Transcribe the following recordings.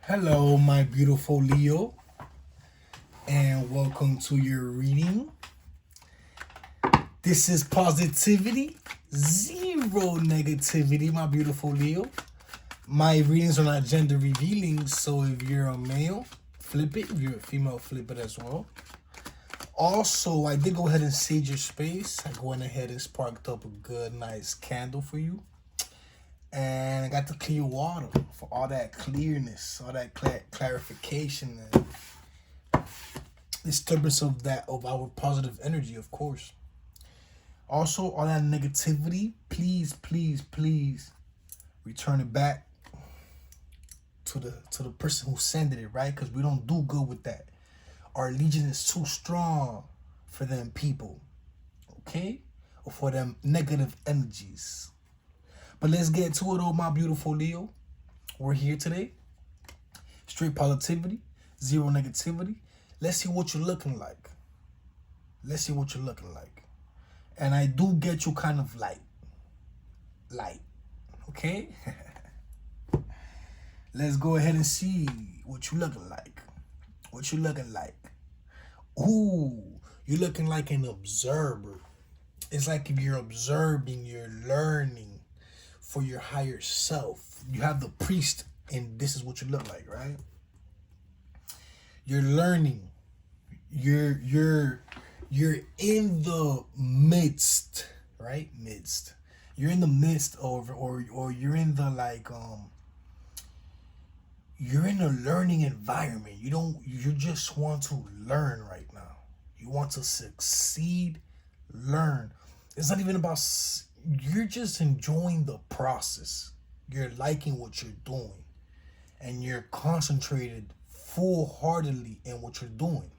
Hello, my beautiful Leo, and welcome to your reading. This is positivity, zero negativity, my beautiful Leo. My readings are not gender revealing, so if you're a male, flip it. If you're a female, flip it as well. Also, I did go ahead and sage your space. I went ahead and sparked up a good, nice candle for you. And I got the clear water for all that clearness, all that clarification and disturbance of our positive energy, of course. Also, all that negativity, please return it back to the person who sent it, right? Because we don't do good with that. Our legion is too strong for them people, okay? Or for them negative energies. But let's get to it, oh my beautiful Leo. We're here today. Straight positivity, zero negativity. Let's see what you're looking like. Let's see what you're looking like. And I do get you kind of light, okay? Let's go ahead and see what you looking like. What you looking like? Ooh, you're looking like an observer. It's like if you're observing, you're learning for your higher self. You have the priest, and this is what you look like, right? You're learning. You're in the midst, right? Midst. You're in the midst of, or you're in the you're in a learning environment. You just want to learn right now. You want to succeed, learn. It's not even about, you're just enjoying the process. You're liking what you're doing. And you're concentrated full-heartedly in what you're doing.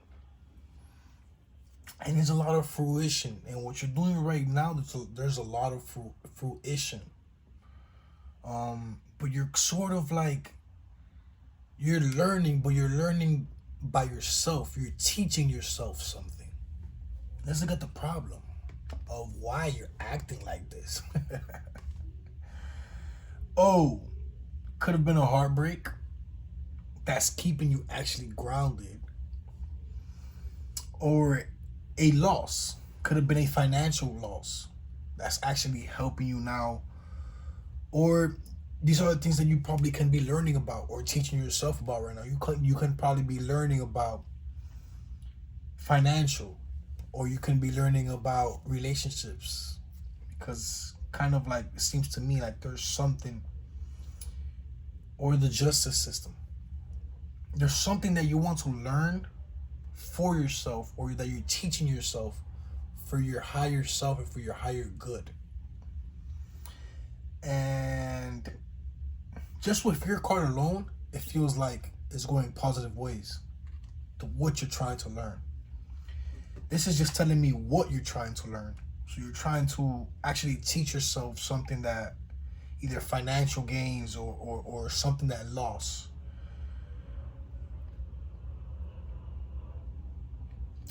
And there's a lot of fruition. And what you're doing right now, there's a lot of fruition. But you're sort of like, you're learning, but you're learning by yourself. You're teaching yourself something. Let's look at the problem of why you're acting like this. Oh, could have been a heartbreak that's keeping you actually grounded. Or a loss. Could have been a financial loss that's actually helping you now. Or these are the things that you probably can be learning about or teaching yourself about right now. You can probably be learning about financial, or you can be learning about relationships, because kind of like it seems to me like there's something, or the justice system. There's something that you want to learn for yourself, or that you're teaching yourself for your higher self and for your higher good. And just with your card alone, it feels like it's going positive ways to what you're trying to learn. This is just telling me what you're trying to learn. So you're trying to actually teach yourself something that either financial gains or something that loss.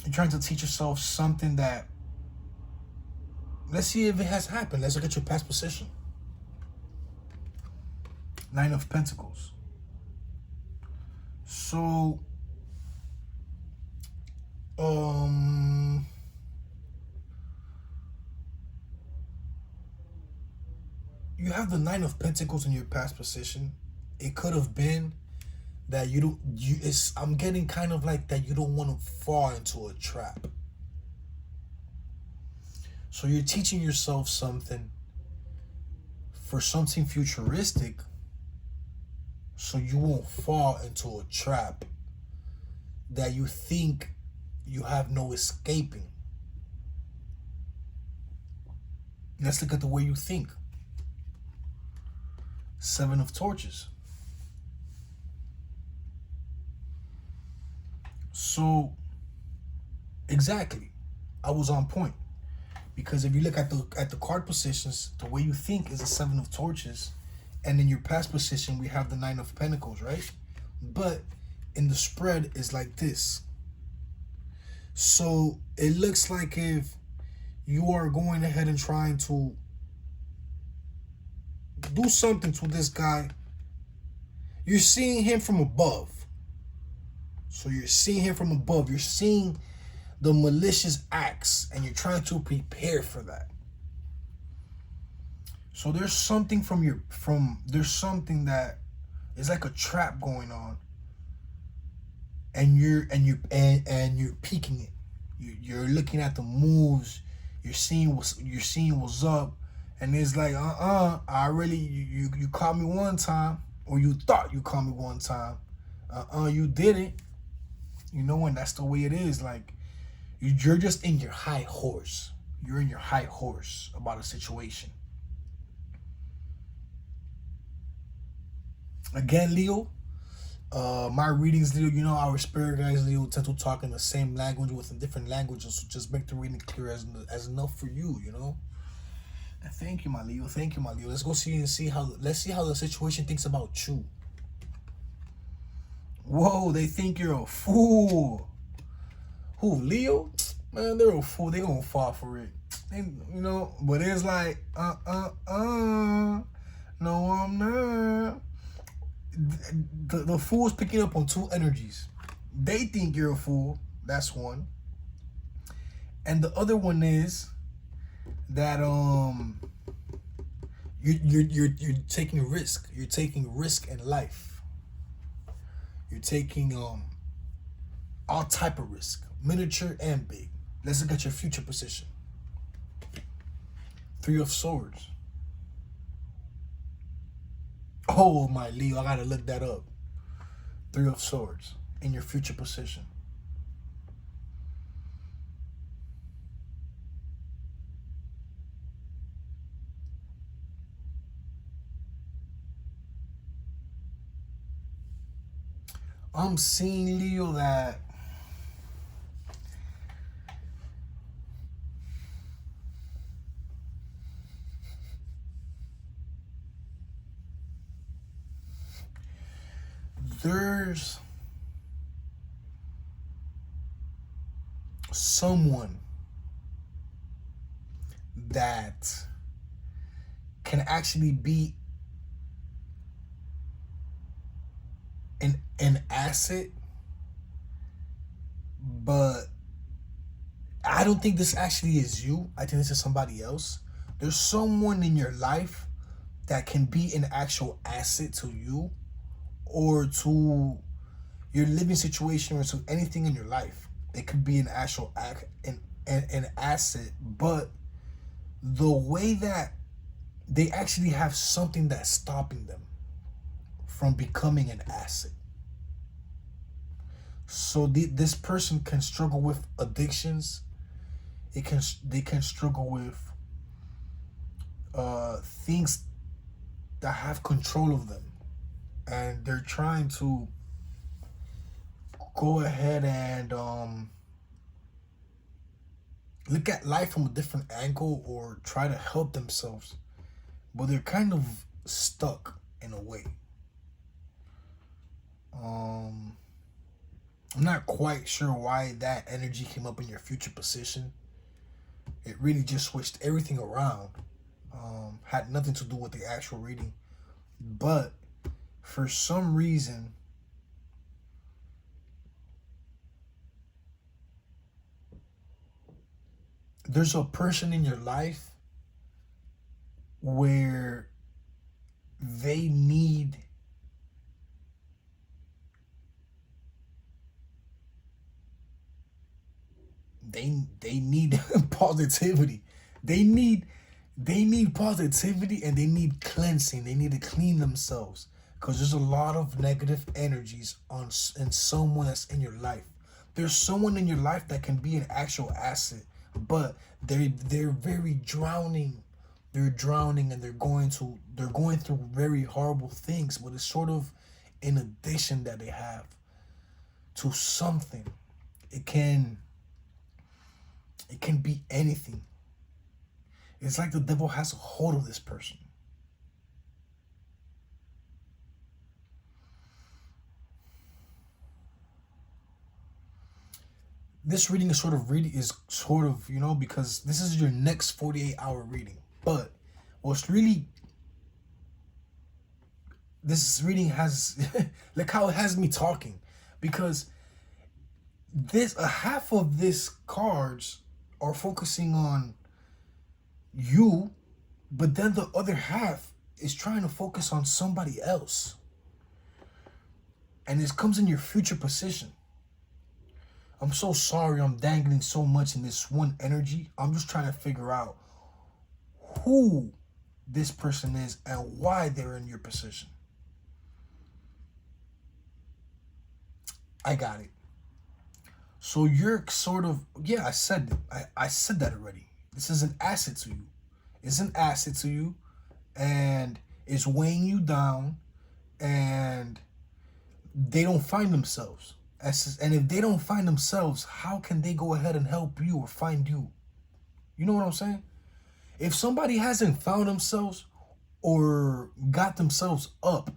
You're trying to teach yourself something that, let's see if it has happened. Let's look at your past position. Nine of Pentacles. So, you have the Nine of Pentacles in your past position. It could have been that I'm getting kind of like that you don't want to fall into a trap. So you're teaching yourself something for something futuristic, so you won't fall into a trap that you think you have no escaping. Let's look at the way you think. Seven of Torches. So, exactly, I was on point. Because if you look at the card positions, the way you think is a Seven of Torches. And in your past position, we have the Nine of Pentacles, right? But in the spread, is like this. So it looks like if you are going ahead and trying to do something to this guy, You're seeing him from above. So you're seeing him from above. You're seeing the malicious acts, and you're trying to prepare for that. So there's something there's something that is like a trap going on, and you're peeking it. You're looking at the moves. You're seeing what's up, and it's like I really you caught me one time, or you thought you caught me one time. You didn't. You know, and that's the way it is. Like you're just in your high horse. You're in your high horse about a situation. Again, Leo, my readings, Leo, you know, our spirit guys, Leo, tend to talk in the same language within different languages, so just make the reading clear as enough for you, you know. And thank you, my Leo. Thank you, my Leo. Let's go let's see how the situation thinks about you. Whoa, they think you're a fool. Who, Leo? Man, they're a fool. They gonna fall for it. You know, but it's like, no, I'm not. The fool's picking up on two energies. They think you're a fool. That's one. And the other one is that you're taking risk. You're taking risk in life. You're taking all type of risk, miniature and big. Let's look at your future position. Three of Swords. Oh, my Leo, I gotta look that up. Three of Swords in your future position. I'm seeing, Leo, that there's someone that can actually be an asset, but I don't think this actually is you. I think this is somebody else. There's someone in your life that can be an actual asset to you, or to your living situation, or to anything in your life. It could be an actual an asset, but the way that they actually have something that's stopping them from becoming an asset. So this person can struggle with addictions. They can struggle with things that have control of them, and they're trying to go ahead and look at life from a different angle, or try to help themselves, but they're kind of stuck in a way. I'm not quite sure why that energy came up in your future position. It really just switched everything around. Had nothing to do with the actual reading, but for some reason, there's a person in your life where they need they need positivity. They need positivity, and they need cleansing. They need to clean themselves, because there's a lot of negative energies in someone that's in your life. There's someone in your life that can be an actual asset, but they're very drowning. They're drowning, and they're going through very horrible things, but it's sort of an addiction that they have to something. It can be anything. It's like the devil has a hold of this person. This reading is sort of, you know, because this is your next 48-hour reading. But what's really this reading has look how it has me talking, because this a half of this cards are focusing on you, but then the other half is trying to focus on somebody else. And this comes in your future position. I'm so sorry I'm dangling so much in this one energy. I'm just trying to figure out who this person is and why they're in your position. I got it. So you're sort of, yeah, I said that already. This is an asset to you. It's an asset to you, and it's weighing you down, and they don't find themselves. And if they don't find themselves, how can they go ahead and help you or find you? You know what I'm saying? If somebody hasn't found themselves or got themselves up,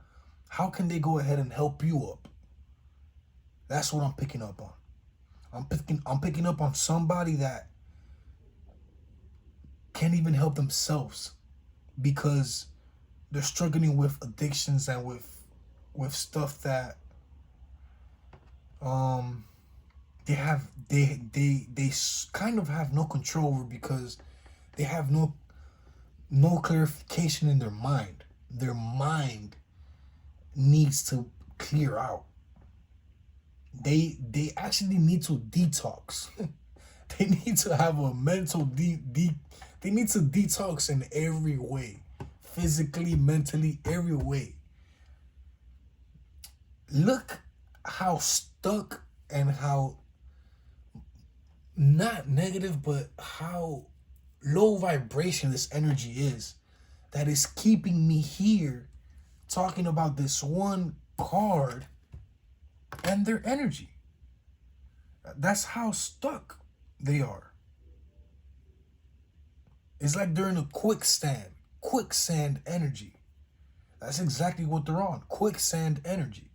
how can they go ahead and help you up? That's what I'm picking up on. I'm picking up on somebody that can't even help themselves because they're struggling with addictions and with stuff that they kind of have no control over, because they have no clarification in their mind. Their mind needs to clear out. They actually need to detox. They need to have a mental they need to detox in every way. Physically, mentally, every way. Look how stuck and how not negative, but how low vibration this energy is, that is keeping me here talking about this one card and their energy. That's how stuck they are. It's like they're in a quicksand energy. That's exactly what they're on, quicksand energy.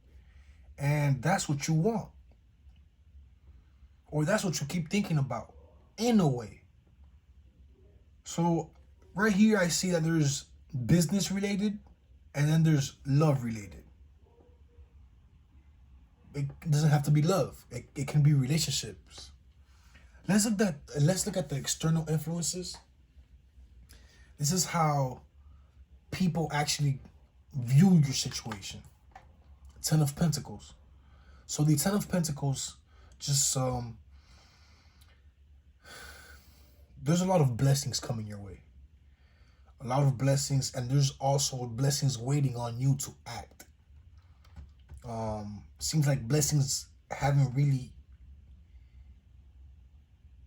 And that's what you want. Or that's what you keep thinking about, in a way. So right here I see that there's business related and then there's love related. It doesn't have to be love. It can be relationships. Let's look at the external influences. This is how people actually view your situation. Ten of Pentacles. So the Ten of Pentacles just there's a lot of blessings coming your way. A lot of blessings, and there's also blessings waiting on you to act. Seems like blessings haven't really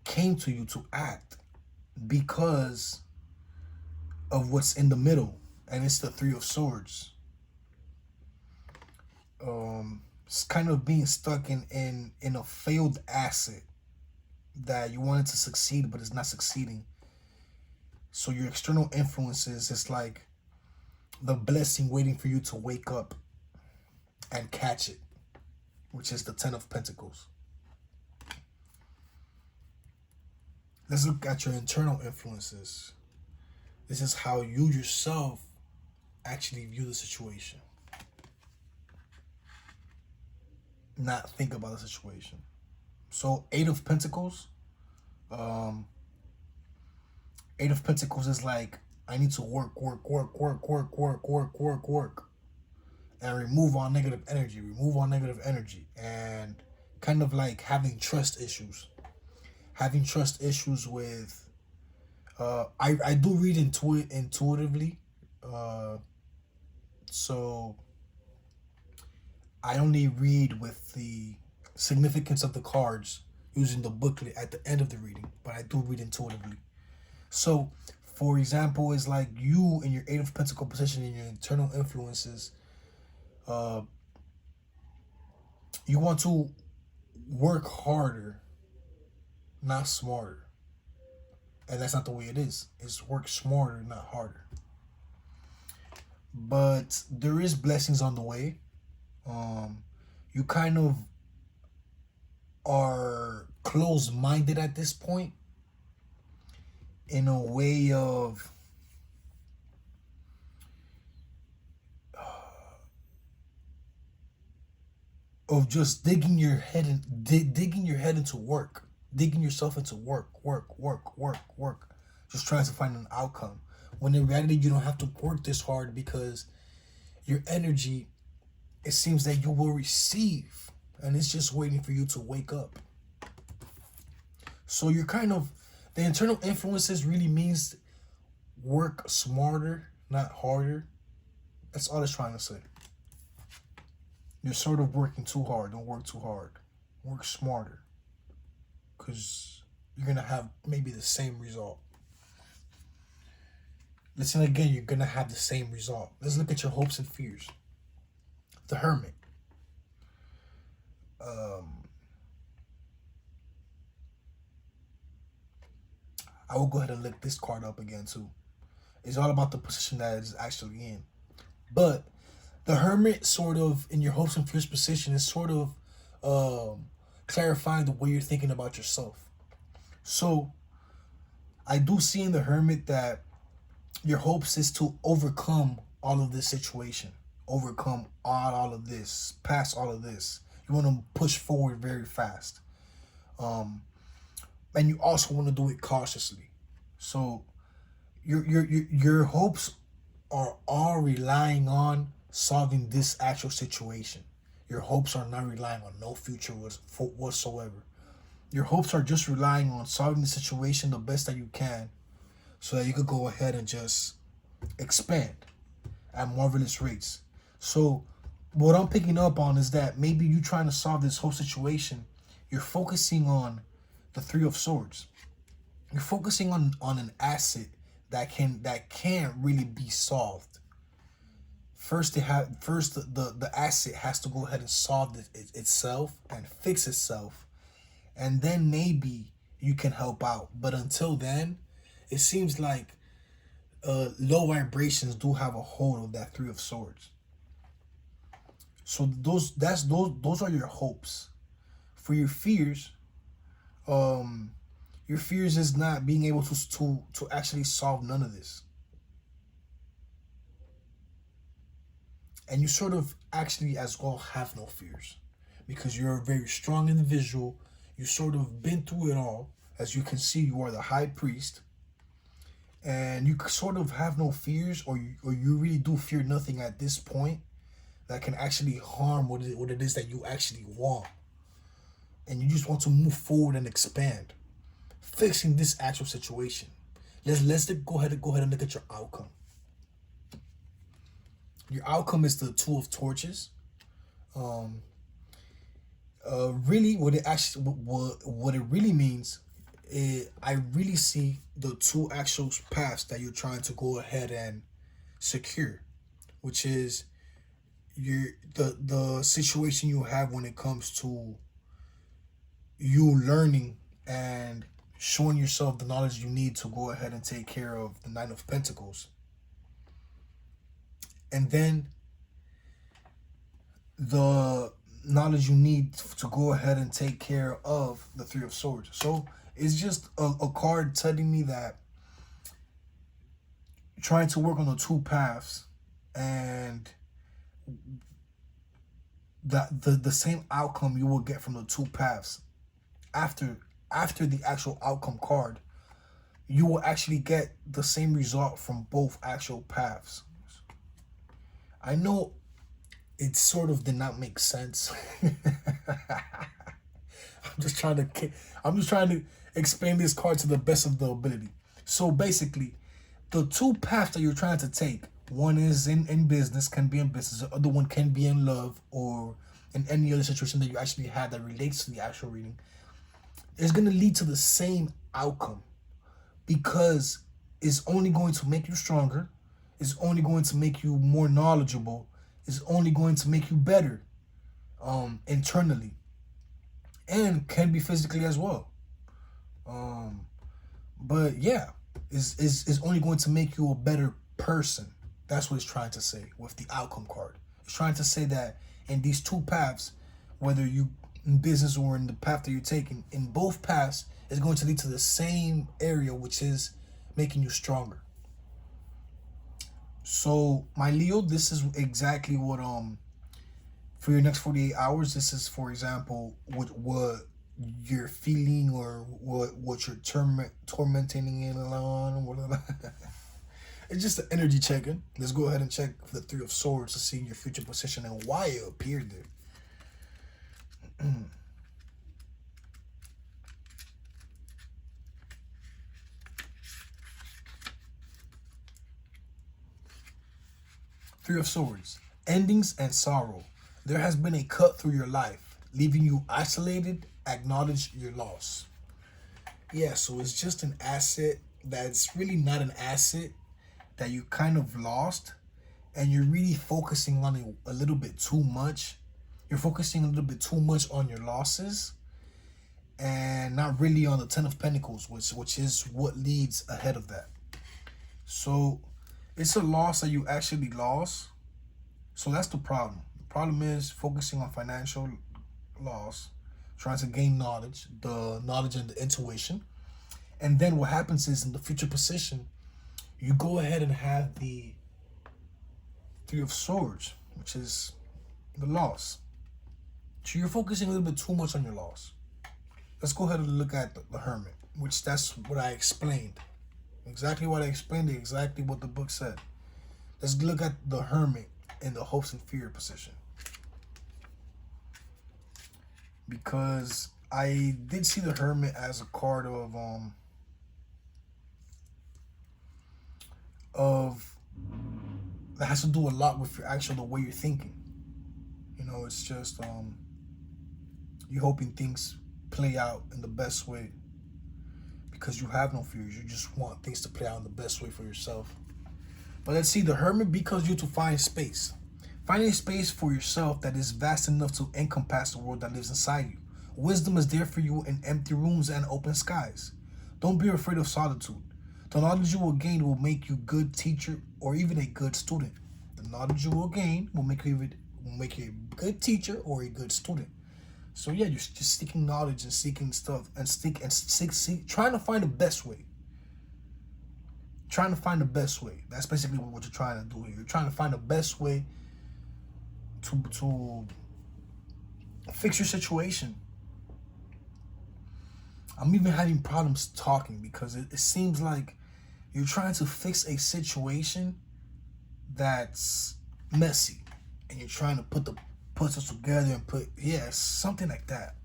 came to you to act because of what's in the middle, and it's the Three of Swords. It's kind of being stuck in a failed asset that you wanted to succeed, but it's not succeeding. So your external influences is like the blessing waiting for you to wake up and catch it, which is the Ten of Pentacles. Let's look at your internal influences. This is how you yourself actually view the situation. Not think about the situation. So Eight of Pentacles. Eight of Pentacles is like, I need to work, and remove all negative energy, and kind of like having trust issues. Having trust issues with, I do read intuitively, so I only read with the significance of the cards using the booklet at the end of the reading, but I do read intuitively. So, for example, it's like you in your Eight of Pentacles position in your internal influences, you want to work harder, not smarter. And that's not the way it is. It's work smarter, not harder. But there is blessings on the way. You kind of are closed-minded at this point, in a way of of just digging your head into work, digging yourself into work, just trying to find an outcome. When in reality, you don't have to work this hard because your energy, it seems that you will receive, and it's just waiting for you to wake up. So you're kind of, the internal influences really means work smarter, not harder. That's all it's trying to say. You're sort of working too hard. Don't work too hard. Work smarter. Because you're going to have maybe the same result. Listen again, you're going to have the same result. Let's look at your hopes and fears. The Hermit. I will go ahead and look this card up again too. It's all about the position that it's actually in. But the Hermit, sort of in your hopes and fears position, is sort of clarifying the way you're thinking about yourself. So I do see in the Hermit that your hopes is to overcome all of this situation, overcome all of this, pass all of this. You want to push forward very fast. And you also want to do it cautiously. So your hopes are all relying on solving this actual situation. Your hopes are not relying on no future whatsoever. Your hopes are just relying on solving the situation the best that you can, so that you could go ahead and just expand at marvelous rates. So what I'm picking up on is that maybe you trying to solve this whole situation, you're focusing on the Three of Swords. You're focusing on an asset that can't really be solved. First, the asset has to go ahead and solve itself and fix itself, and then maybe you can help out. But until then, it seems like low vibrations do have a hold of that Three of Swords. So those are your hopes. For your fears, your fears is not being able to actually solve none of this. And you sort of actually as well have no fears, because you're a very strong individual. You sort of been through it all. As you can see, you are the high priest. And you sort of have no fears, or you really do fear nothing at this point that can actually harm what it is that you actually want. And you just want to move forward and expand, fixing this actual situation. Let's go ahead and look at your outcome. Your outcome is the Two of Torches. Really, what it really means is, I really see the two actual paths that you're trying to go ahead and secure, which is the situation you have when it comes to you learning and showing yourself the knowledge you need to go ahead and take care of the Nine of Pentacles. And then the knowledge you need to go ahead and take care of the Three of Swords. So it's just a card telling me that trying to work on the two paths, and the same outcome you will get from the two paths after the actual outcome card, you will actually get the same result from both actual paths. I know it sort of did not make sense. I'm just trying to explain this card to the best of the ability. So basically, the two paths that you're trying to take, one is in business, can be in business, the other one can be in love or in any other situation that you actually have that relates to the actual reading, is going to lead to the same outcome, because it's only going to make you stronger, it's only going to make you more knowledgeable, it's only going to make you better internally, and can be physically as well. But yeah, is only going to make you a better person. That's what it's trying to say with the outcome card. It's trying to say that in these two paths, whether you in business or in the path that you're taking, in both paths is going to lead to the same area, which is making you stronger. So my Leo, this is exactly what For your next 48 hours, this is, for example, what you're feeling or what you're tormenting in on. It's just an energy checking. Let's go ahead and check the Three of Swords to see your future position and why it appeared there. Three of Swords. Endings and sorrow. There has been a cut through your life, leaving you isolated. Acknowledge your loss. Yeah, so it's just an asset that's really not an asset that you kind of lost, and you're really focusing on it a little bit too much. You're focusing a little bit too much on your losses and not really on the Ten of Pentacles, which is what leads ahead of that. So it's a loss that you actually lost. So that's the problem. The problem is focusing on financial loss, trying to gain knowledge, the knowledge and the intuition. And then what happens is in the future position, you go ahead and have the Three of Swords, which is the loss. So you're focusing a little bit too much on your loss. Let's go ahead and look at the Hermit, which that's what I explained. Exactly what I explained, exactly what the book said. Let's look at the Hermit in the hopes and fear position. Because I did see the Hermit as a card of that has to do a lot with your the way you're thinking. You know, it's just you're hoping things play out in the best way because you have no fears. You just want things to play out in the best way for yourself. But let's see, the Hermit becomes you to find space. Finding space for yourself that is vast enough to encompass the world that lives inside you. Wisdom is there for you in empty rooms and open skies. Don't be afraid of solitude. The knowledge you will gain will make you a good teacher or even a good student. The knowledge you will gain will make you a good teacher or a good student. So yeah, you're just seeking knowledge and seeking stuff and trying to find the best way. Trying to find the best way. That's basically what you're trying to do here. You're trying to find the best way to fix your situation. I'm even having problems talking because it seems like you're trying to fix a situation that's messy, and you're trying to put the puzzles together and something like that.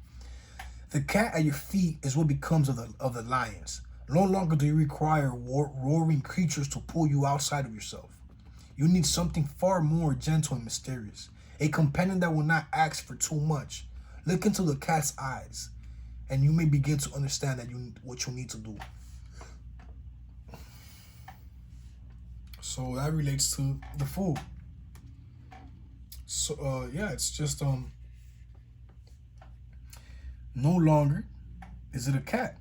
The cat at your feet is what becomes of the lions. No longer do you require roaring creatures to pull you outside of yourself. You need something far more gentle and mysterious. A companion that will not ask for too much. Look into the cat's eyes, and you may begin to understand that what you need to do. So that relates to the Fool. So yeah, it's just no longer is it a cat,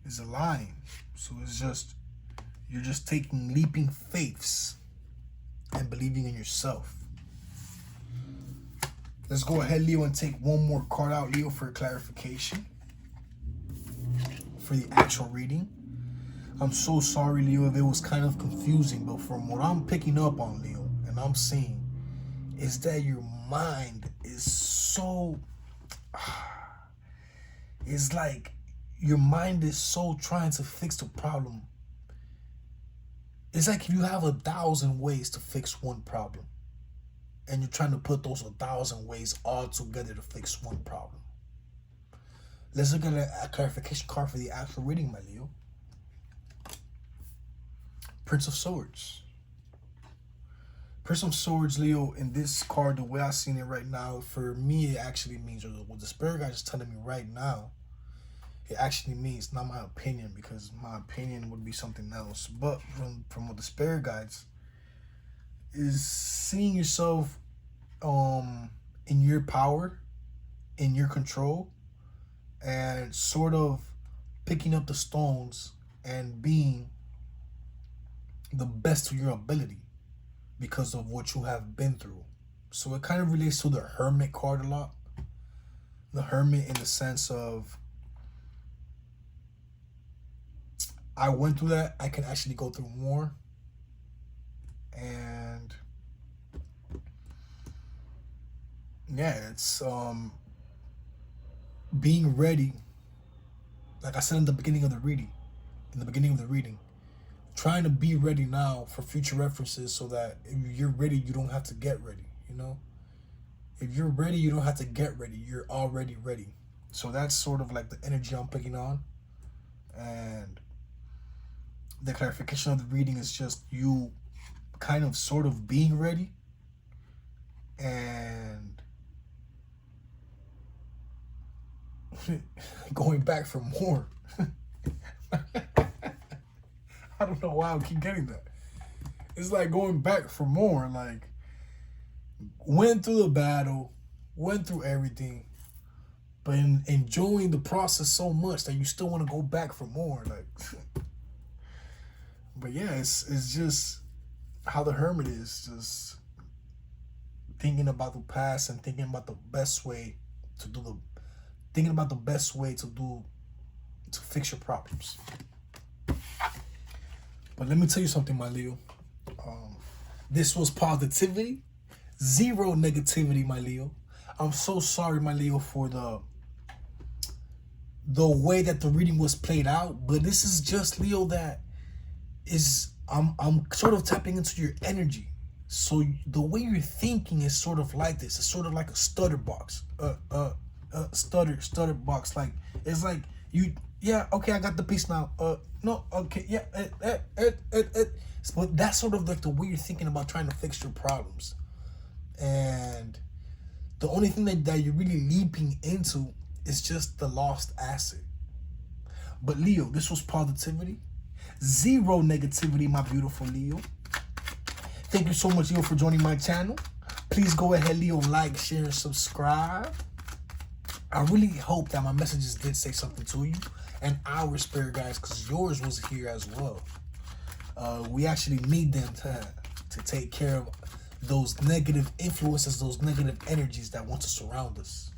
it's a lion. So it's just you're just taking leaping faiths and believing in yourself. Let's go ahead, Leo, and take one more card out, Leo, for clarification for the actual reading. I'm so sorry, Leo, if it was kind of confusing, but from what I'm picking up on, Leo, and I'm seeing, is that your mind is so... It's like your mind is so trying to fix the problem. It's like you have 1,000 ways to fix one problem, and you're trying to put those 1,000 ways all together to fix one problem. Let's look at a clarification card for the actual reading, my Leo. Prince of Swords. Prince of Swords, Leo, in this card, the way I've seen it right now, for me, it actually means, or what the spirit guide is telling me right now, it actually means, not my opinion, because my opinion would be something else, but from what the spirit guides, is seeing yourself in your power, in your control, and sort of picking up the stones and being the best of your ability because of what you have been through. So it kind of relates to the Hermit card a lot. The Hermit in the sense of, I went through that, I can actually go through more. And yeah, it's being ready. Like I said in the beginning of the reading, trying to be ready now for future references, so that if you're ready, you don't have to get ready. You know, if you're ready, you don't have to get ready. You're already ready. So that's sort of like the energy I'm picking on, and the clarification of the reading is just you kind of sort of being ready and going back for more. I don't know why I keep getting that. It's like going back for more. Like, went through the battle, went through everything, but enjoying the process so much that you still want to go back for more. Like, but yeah, it's just how the hermit is, just thinking about the past and thinking about the best way to do the, thinking about the best way to do, to fix your problems. But let me tell you something, my Leo. This was positivity, zero negativity, my Leo. I'm so sorry, my Leo, for the way that the reading was played out, but this is just, Leo, that is, I'm sort of tapping into your energy. So the way you're thinking is sort of like this. It's sort of like a stutter box. Stutter box. Like, it's like you, yeah, okay, I got the piece now. No, okay, yeah, but that's sort of like the way you're thinking about trying to fix your problems. And the only thing that you're really leaping into is just the lost asset. But Leo, this was positivity, zero negativity, my beautiful Leo. Thank you so much, Leo, for joining my channel. Please go ahead, Leo, like, share, and subscribe. I really hope that my messages did say something to you and our spirit guys, because yours was here as well. We actually need them to take care of those negative influences, those negative energies that want to surround us.